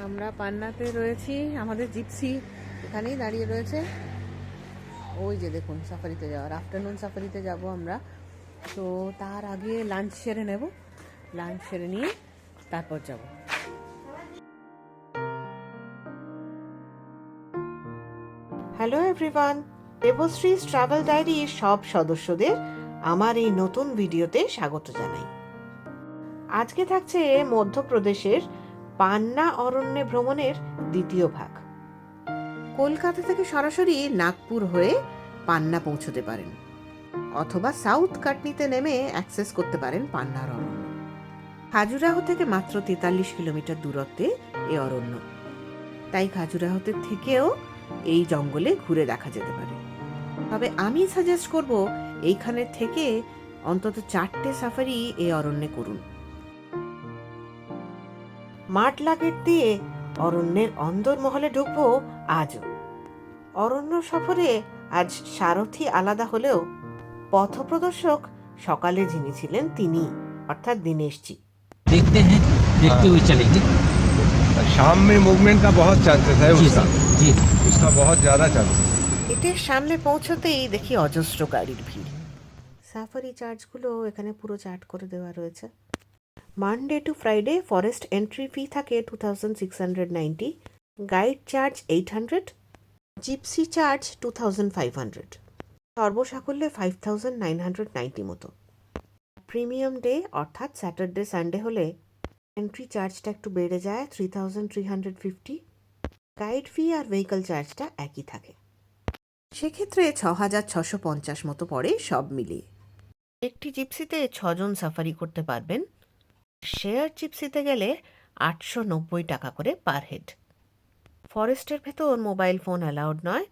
আমরা পান্নাতে রয়েছি, আমাদের জিপসি এখানেই দাঁড়িয়ে রয়েছে। ওই যে দেখুন সাফারিতে যাওয়ার, আফটারনুন সাফারিতে যাব আমরা। তো তার আগে লাঞ্চ সেরে নেব, লাঞ্চ সেরে নিয়ে তারপর যাব। হ্যালো এভরিওয়ান, দেবশ্রীস ট্রাভেল ডায়েরির সব সদস্যদের আমার এই নতুন ভিডিওতে স্বাগত জানাই। আজকে থাকছে মধ্যপ্রদেশের পান্না অরণ্যে ভ্রমণের দ্বিতীয় ভাগ। কলকাতা থেকে সরাসরি নাগপুর হয়ে পান্না পৌঁছতে পারেন, অথবা সাউথ কাটনিতে নেমে অ্যাক্সেস করতে পারেন পান্নার অরণ্য। খাজুরাহো থেকে মাত্র 43 কিলোমিটার দূরত্বে এই অরণ্য, তাই খাজুরাহোতে থেকেও এই জঙ্গলে ঘুরে দেখা যেতে পারে। তবে আমি সাজেস্ট করব এইখানে থেকে অন্তত 4টে সাফারি এই অরণ্যে করুন। মাটলা গেট দিয়ে অরণ্যের অন্দরমহলে ঢুকবো আজও। অরণ্য সফরে আজ সারথি আলাদা হলেও পথপ্রদর্শক সকালে যিনি ছিলেন তিনি, অর্থাৎ দিনেশজি। देखते हैं, देखते हुए चलेंगे। शाम में मूवमेंट का बहुत चांसेस है जी उसका जी उसका बहुत ज़्यादा चांसेस। এটার সামনে পৌঁছতেই দেখি অজস্র গাড়ির ভিড়। সাফারি চার্জগুলো এখানে পুরো চার্ট করে দেওয়া রয়েছে। Monday to Friday forest entry fee থাকে 2690, গাইড চার্জ 800, জিপসি চার্জ 2500, সর্বসাকুল্যে 5990 মতো। প্রিমিয়াম ডে অর্থাৎ স্যাটারডে সানডে হলে এন্ট্রি চার্জটা একটু বেড়ে যায় 3350, গাইড ফি আর ভেহিকল চার্জটা একই থাকে। সেক্ষেত্রে 6650 মতো পড়ে সব মিলিয়ে। একটি জিপসিতে 6জন সাফারি করতে পারবেন। শেয়ার জিপসিতে গেলে 890 টাকা করে পার হেড। ফরেস্টের ভেতর মোবাইল ফোন অ্যালাউড নয়,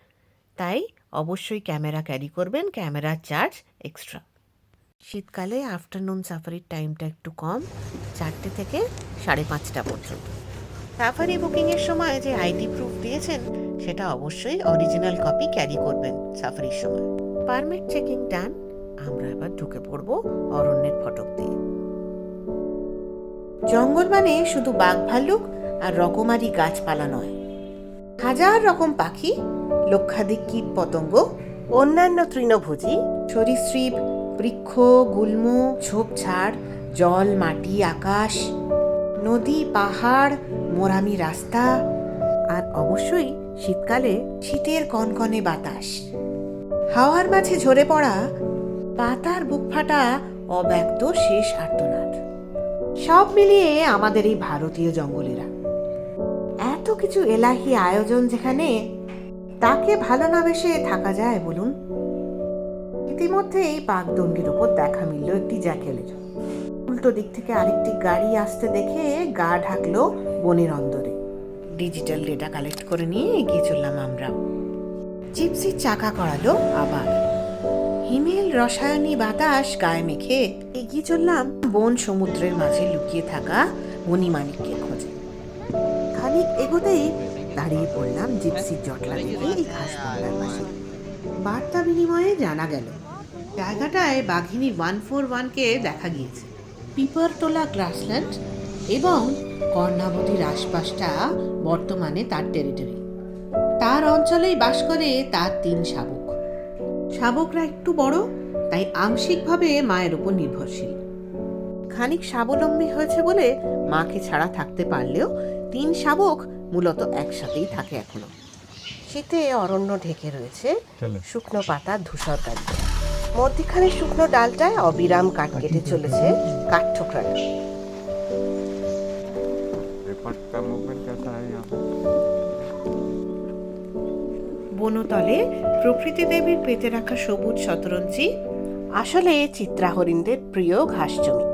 তাই অবশ্যই ক্যামেরা ক্যারি করবেন, ক্যামেরার চার্জ এক্সট্রা। শীতকালে আফটারনুন সাফারির টাইমটা একটু কম, 4টে থেকে 5:30 পর্যন্ত। সাফারি বুকিংয়ের সময় যে আইডি প্রুফ দিয়েছেন সেটা অবশ্যই অরিজিনাল কপি ক্যারি করবেন সাফারির সময়। পারমিট চেকিং ডান, আমরা এবার ঢুকে পড়ব অরণ্যের ফটক দিয়ে। জঙ্গল মানে শুধু বাঘ ভাল্লুক আর রকমারি গাছপালা নয়, হাজার রকম পাখি, লক্ষাধিক কীট পতঙ্গ, অন্যান্য তৃণভোজী, সরীসৃপ, বৃক্ষ, গুল্ম, ঝোপঝাড়, জল, মাটি, আকাশ, নদী, পাহাড়, মোরামি রাস্তা, আর অবশ্যই শীতকালে শীতের কনকনে বাতাস, হাওয়ার মাঝে ঝরে পড়া পাতার বুক ফাটা অব্যক্ত শেষ আর্তনাদ। সব মিলিয়ে আমাদের এই ভারতীয় জঙ্গলেরা এত কিছু এলাহি আয়োজন, যেখানে তাকে ভালো না বেসে থাকা যায় বলুন? ইতিমধ্যেই পাকদণ্ডির ওপর দেখা মিলল একটি জ্যাকেলের। উল্টো দিক থেকে আরেকটি গাড়ি আসতে দেখে গা ঢাকলো বনের অন্দরে। ডিজিটাল ডেটা কালেক্ট করে নিয়ে এগিয়ে চললাম আমরা। জিপসির চাকা করালো আবার। হিমেল রসায়নী বাতাস গায়ে মেখে এগিয়ে চললাম বন সমুদ্রের মাঝে লুকিয়ে থাকা মণিমাণিক্যের খোঁজে। খানিক এগোতেই দাঁড়িয়ে পড়লাম জিপসির জটলা দেখে এই ঘাস বন্যার পাশে। বার্তা বিনিময়ে জানা গেল জায়গাটায় বাঘিনী 141কে দেখা গিয়েছে। পিপারটোলা গ্রাসল্যান্ড এবং কর্ণাবতীর আশপাশটা বর্তমানে তার টেরিটরি। তার অঞ্চলেই বাস করে তার 3 শাবক। শাবকরা একটু বড়, তাই আংশিকভাবে মায়ের উপর নির্ভরশীল। খানিক স্বাবলম্বী হয়েছে বলে মাকে ছাড়া থাকতে পারলেও 3 শাবক মূলত একসাথেই থাকে এখনো। শীতে অরণ্য ঢেকে রয়েছে শুকনো পাতার ধূসরকারি। মধ্যখানে শুকনো ডালটায় অবিরাম কাঠ কেটে চলেছে কাঠঠোকরাটা। বনতলে প্রকৃতি দেবীর পেতে রাখা সবুজ শতরঞ্জি আসলে চিত্রা হরিণদের প্রিয় ঘাস জমি।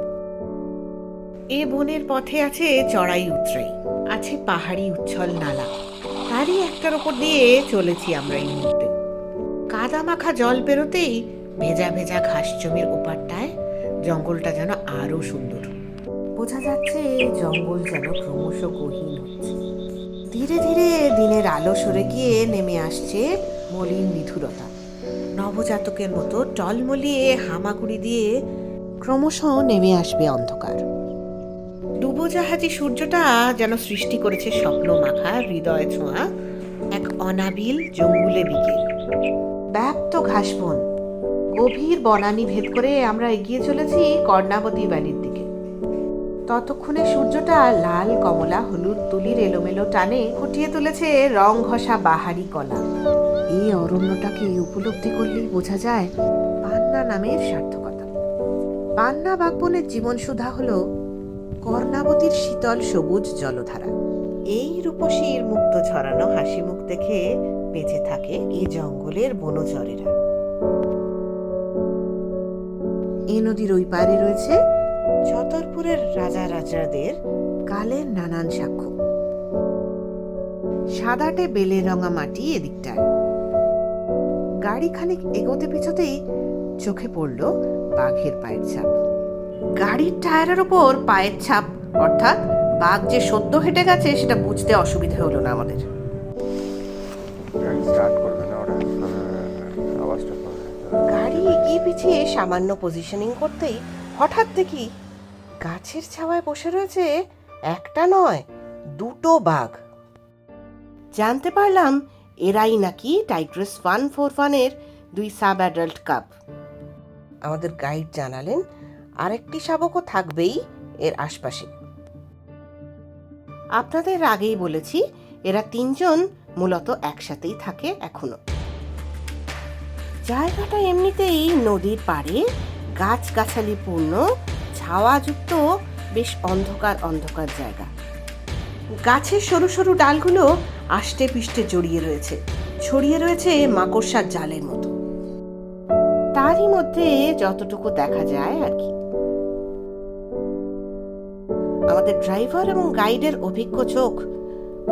এ বনের পথে আছে চড়াই উতরাই, আছে পাহাড়ি উচ্ছল নালা। তারই একটার ওপর দিয়ে চলেছি আমরা এই মুহূর্তে। কাদা মাখা জল পেরোতেই ভেজা ভেজা ঘাস জমির ওপারটায় জঙ্গলটা যেন আরো সুন্দর। বোঝা যাচ্ছে জঙ্গল যেন ক্রমশ গহীন হচ্ছে। ধীরে ধীরে দিনের আলো সরে গিয়ে নেমে আসছে মলিন নিধুরতা। নবজাতকের মতো টলমলিয়ে হামাগুড়ি দিয়ে ক্রমশ নেমে আসবে অন্ধকার। 2 ডুবোজাহাজি সূর্যটা যেন সৃষ্টি করেছে স্বপ্ন মাখা হৃদয় ছোঁয়া এক অনাবিল জঙ্গুলে বিকেল। ব্যাপ্ত ঘাসবন, গভীর বনানী ভেদ করে আমরা এগিয়ে চলেছি কর্ণাবতী ভ্যালির দিকে। ততক্ষণে সূর্যটা লাল কমলা হলুদ তুলির এলোমেলো টানে ফুটিয়ে তুলেছে রং ঘষা বাহারি কলা। এই অরণ্যটাকে উপলব্ধি করলেই বোঝা যায় পান্না নামের সার্থকতা। পান্না বাগবনের জীবন সুধা হলো কর্ণাবতীর শীতল সবুজ জলধারা। এই রূপসীর মুক্ত ঝরানো হাসি মুখ দেখে বেঁচে থাকে এই জঙ্গলের বনচরেরা। এই নদীর ওই পারে রয়েছে ছতরপুরের রাজা রাজাদের কালের নানান সাক্ষ্য। সাদাটে বেলে রঙা মাটি এদিকটায়। গাড়ি খানিক এগোতে পিছতেই চোখে পড়ল বাঘের পায়ের ছাপ। গাড়ির টায়ারের ওপর পায়ের ছাপ, অর্থাৎ বাঘ যে সদ্য হেঁটে গেছে সেটা বুঝতে অসুবিধা হলো না আমাদের। গাড়ি এগিয়ে পিছিয়ে সামান্য পজিশনিং করতেই হঠাৎ দেখি গাছের ছাওয়ায় বসে রয়েছে একটা নয় দুটো বাঘ। জানতে পারলাম এরাই নাকি টাইগ্রিস 141-এর 2 সাব অ্যাডাল্ট কাপ। আমাদের গাইড জানালেন আরেকটি শাবকও থাকবেই এর আশপাশে। আপনাদের আগেই বলেছি এরা 3 জন মূলত একসাথেই থাকে এখনো। জায়গাটা এমনিতেই নদীর পাড়ে গাছগাছালি পূর্ণ ছাওয়াযুক্ত বেশ অন্ধকার অন্ধকার জায়গা। গাছের সরু সরু ডালগুলো আষ্টে পিষ্টে ছড়িয়ে রয়েছে মাকড়সার জালের মতো। তারই মধ্যে যতটুকু দেখা যায় আর কি। আমাদের ড্রাইভার এবং গাইডের অভিজ্ঞ চোখ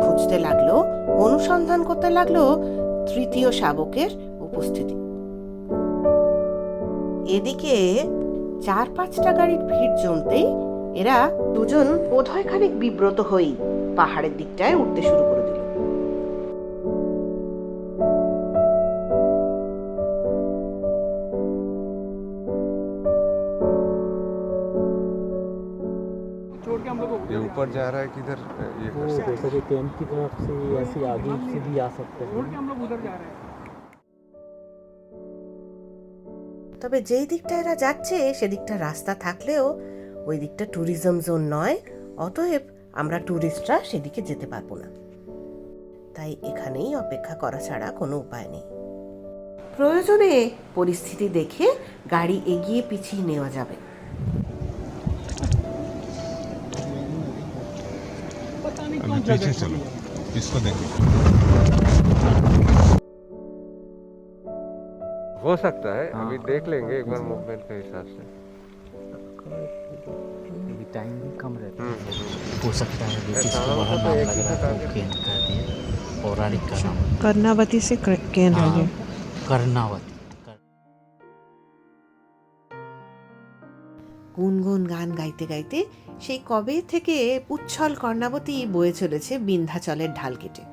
খুঁজতে লাগলো, অনুসন্ধান করতে লাগলো তৃতীয় শাবকের উপস্থিতি। এদিকে 4-5টা গাড়ির ভিড় জমতেই এরা দুজন বোধহয় খানিক বিব্রত হয়েই পাহাড়ের দিকটায় উঠতে শুরু করে দিল। ये ऊपर जा रहा है किधर? ये कर सकते जैसे कि कैंप की तरफ से ऐसे आगे से भी आ सकते हैं। তবে যেই দিকটা এরা যাচ্ছে সেদিকটা রাস্তা থাকলেও ওই দিকটা ট্যুরিজম জোন নয়, অতএব আমরা ট্যুরিস্টরা সেদিকে যেতে পারবো না। তাই এখানেই অপেক্ষা করা ছাড়া কোনো উপায় নেই। প্রয়োজনে পরিস্থিতি দেখে গাড়ি এগিয়ে পিছিয়ে নেওয়া যাবে। अभी पीछे चलो, इसको देखो। हो सकता है, अभी देख लेंगे एक बार मूवमेंट के हिसाब से। अभी टाइम भी कम रहता है, हो सकता है कि इसको बाहर नाम लग रहा है तो केन कर दिए। पौराणिक का नाम कर्णावती से केन रह गए। कर्णावती। গুনগুন গান গাইতে গাইতে সেই কবে থেকে উচ্ছল কর্ণাবতী বয়ে চলেছে বিন্ধ্যাচলের ঢাল কেটে।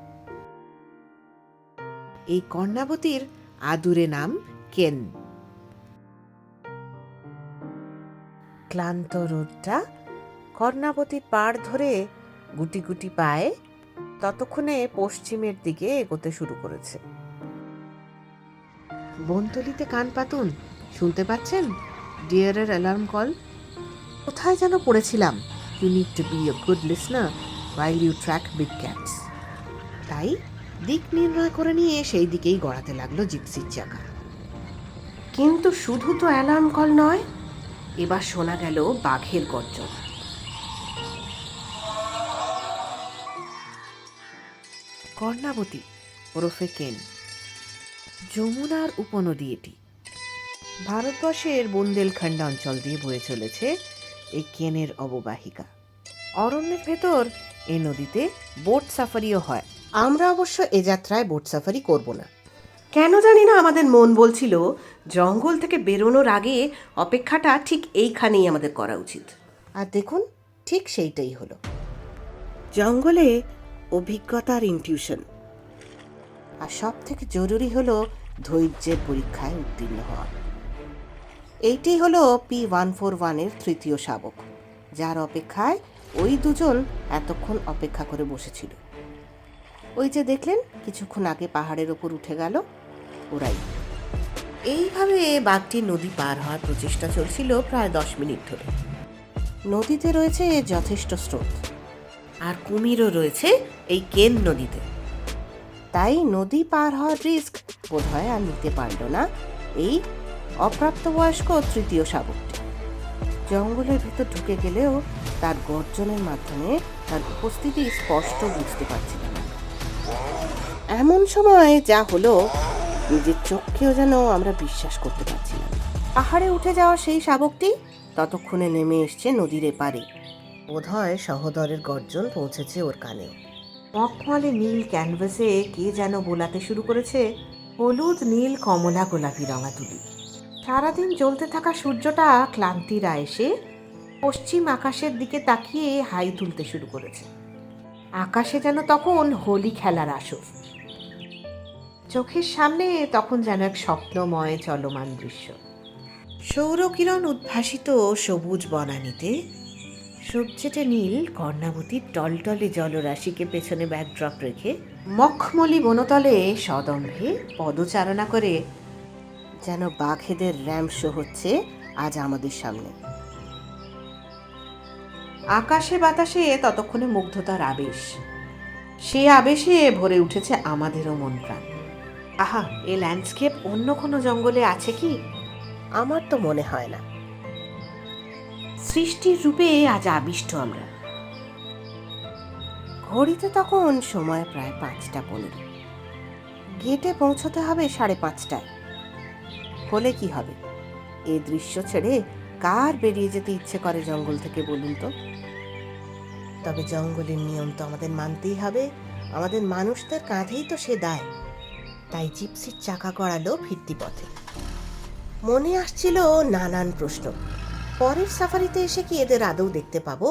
এই কর্ণাবতীর আদুরে নাম কেন। ক্লান্ত রোদটা কর্ণাবতীর পাড় ধরে গুটি গুটি পায়ে ততক্ষণে পশ্চিমের দিকে এগোতে শুরু করেছে। বনতলিতে কান পাতুন, শুনতে পাচ্ছেন ডিয়ারের অ্যালার্ম কল। কোথায় যেন পড়েছিলাম, you need to be a good listener while you track big cats। তাই দিক নির্ণয় করে নিয়ে সেই দিকেই গড়াতে লাগলো জিপসির চাকা। কিন্তু শুধু তো অ্যালার্ম কল নয়, এবার শোনা গেল বাঘের গর্জন। কর্ণাবতী ওরফে কেন, যমুনার উপনদী এটি। ভারতবর্ষের বুন্দেলখণ্ড অঞ্চল দিয়ে বয়ে চলেছে এই কেনের অববাহিকা। অরণ্যের ভেতর এই নদীতে বোট সাফারিও হয়। আমরা অবশ্য এ যাত্রায় বোট সাফারি করব না। কেন জানি না আমাদের মন বলছিল জঙ্গল থেকে বেরোনোর আগে অপেক্ষাটা ঠিক এইখানেই আমাদের করা উচিত। আর দেখুন ঠিক সেইটাই হলো। জঙ্গলে অভিজ্ঞতার ইনটিউশন, আর সব থেকে জরুরি হলো ধৈর্যের পরীক্ষায় উত্তীর্ণ হওয়া। এইটাই হলো P141-এর তৃতীয় শাবক, যার অপেক্ষায় ওই দুজন এতক্ষণ অপেক্ষা করে বসেছিল। ওই যে দেখলেন কিছুক্ষণ আগে পাহাড়ের ওপর উঠে গেল, ওরাই। এইভাবে বাঘটি নদী পার হওয়ার প্রচেষ্টা চলছিল প্রায় 10 মিনিট ধরে। নদীতে রয়েছে যথেষ্ট স্রোত, আর কুমিরও রয়েছে এই কেন নদীতে। তাই নদী পার হওয়ার রিস্ক বোধহয় আর নিতে পারল না এই অপ্রাপ্তবয়স্ক তৃতীয় শাবকটি। জঙ্গলের ভেতর ঢুকে গেলেও তার গর্জনের মাধ্যমে তার উপস্থিতি স্পষ্ট বুঝতে পারছিলাম। এমন সময় যা হলো নিজের চোখকেও যেন আমরা বিশ্বাস করতে পারছিলাম। পাহাড়ে উঠে যাওয়া সেই শাবকটি ততক্ষণে নেমে এসছে নদীর এপারে। বোধহয় সহোদরের গর্জন পৌঁছেছে ওর কানেও। মখমলে নীল ক্যানভাসে কে যেন বোলাতে শুরু করেছে হলুদ, নীল, কমলা, গোলাপি রঙা তুলি। সারাদিন জ্বলতে থাকা সূর্যটা ক্লান্তির আয়েসে পশ্চিম আকাশের দিকে তাকিয়ে হাই তুলতে শুরু করেছে। আকাশে যেন তখন হোলি খেলার আসর। চোখের সামনে তখন যেন এক স্বপ্নময় চলমান দৃশ্য। সৌরকিরণ উদ্ভাসিত সবুজ বনানীতে সবচেয়ে নীল কর্ণাবতীর টলটলে জলরাশিকে পেছনে ব্যাকড্রপ রেখে মখমলি বনতলে সদম্ভে পদচারণা করে যেন বাঘেদের র্যাম্প শো হচ্ছে আজ আমাদের সামনে। আকাশে বাতাসে ততক্ষণে মুগ্ধতার আবেশ, সে আবেশে ভরে উঠেছে আমাদেরও মন প্রাণ। আহা, এ ল্যান্ডস্কেপ অন্য কোনো জঙ্গলে আছে কি? আমার তো মনে হয় না। সৃষ্টির রূপে আজ আবিষ্ট আমরা। ঘড়িতে তখন সময় প্রায় 5:15। গেটে পৌঁছতে হবে 5:30টায়। হলে কি হবে? এ দৃশ্য ছেড়ে কার বেরিয়ে যেতে ইচ্ছে করে জঙ্গল থেকে বলুন তো? তবে জঙ্গলের নিয়ম তো আমাদের মানতেই হবে, আমাদের মানুষদের কাঁধেই তো সে দায়। তাই জিপসির চাকা গড়ালো ফিরতি পথে। মনে আসছিল নানান প্রশ্ন। পরের সাফারিতে এসে কি এদের আদৌ দেখতে পাবো?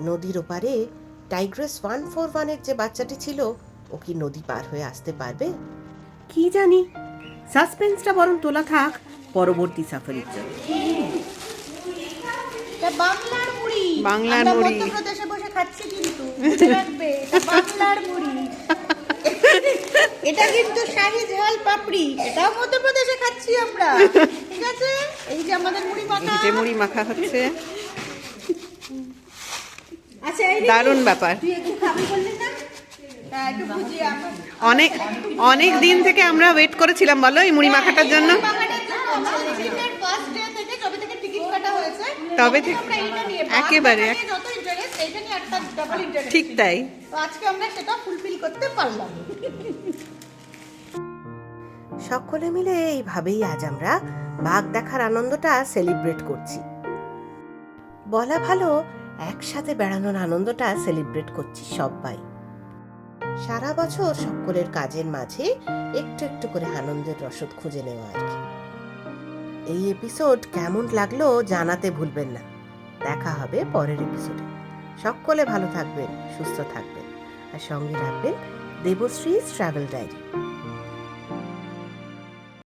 নদীর ওপারে টাইগ্রেস 141-এর যে বাচ্চাটি ছিল, ও কি নদী পার হয়ে আসতে পারবে? কি জানি, সাসপেন্সটা বরং তোলা থাক পরবর্তী সাফারির জন্য। বাংলার মুড়ি, বাংলার আমরা মুড়ি। মধ্যপ্রদেশে বসে খাচ্ছি কিন্তু মনে রাখবে, এটা বাংলার মুড়ি। এটা কিন্তু শাহী ঝাল পাপড়ি, এটাও মধ্যপ্রদেশে খাচ্ছি আমরা। ঠিক আছে, এই যে আমাদের মুড়ি মাখা, যে মুড়ি মাখা হচ্ছে, আচ্ছা এই দারুণ ব্যাপার। তুই একটু খাবি বললি না? হ্যাঁ, একটু ভুজিয়া। অনেক অনেক দিন থেকে আমরা ওয়েট করেছিলাম বলো এই মুড়ি মাখাটার জন্য। বাঙালির জন্য আমাদের ফার্স্ট ডে থেকে যবে থেকে টিকিট কাটা হয়েছে তবে থেকে আমরা এইটা নিয়ে একেবারে যত ইন্টারেস্ট, এইটা নিয়ে একটা ডাবল ইন্টারেস্ট। ঠিক তাই। তো আজকে আমরা সেটা ফুলফিল করতে পারলাম। সকলে মিলে এইভাবেই আজ আমরা বাঘ দেখার আনন্দটা সেলিব্রেট করছি। বলা ভালো, একসাথে বেড়ানোর আনন্দটা সেলিব্রেট করছি সবাই। সারা বছর সকলের কাজের মাঝে একটু একটু করে আনন্দের রসদ খুঁজে নেওয়া আর কি। এই এপিসোড কেমন লাগলো জানাতে ভুলবেন না। দেখা হবে পরের এপিসোডে। সকলে ভালো থাকবেন, সুস্থ থাকবেন, আর সঙ্গে রাখবেন দেবশ্রী ট্রাভেল ডায়েরি।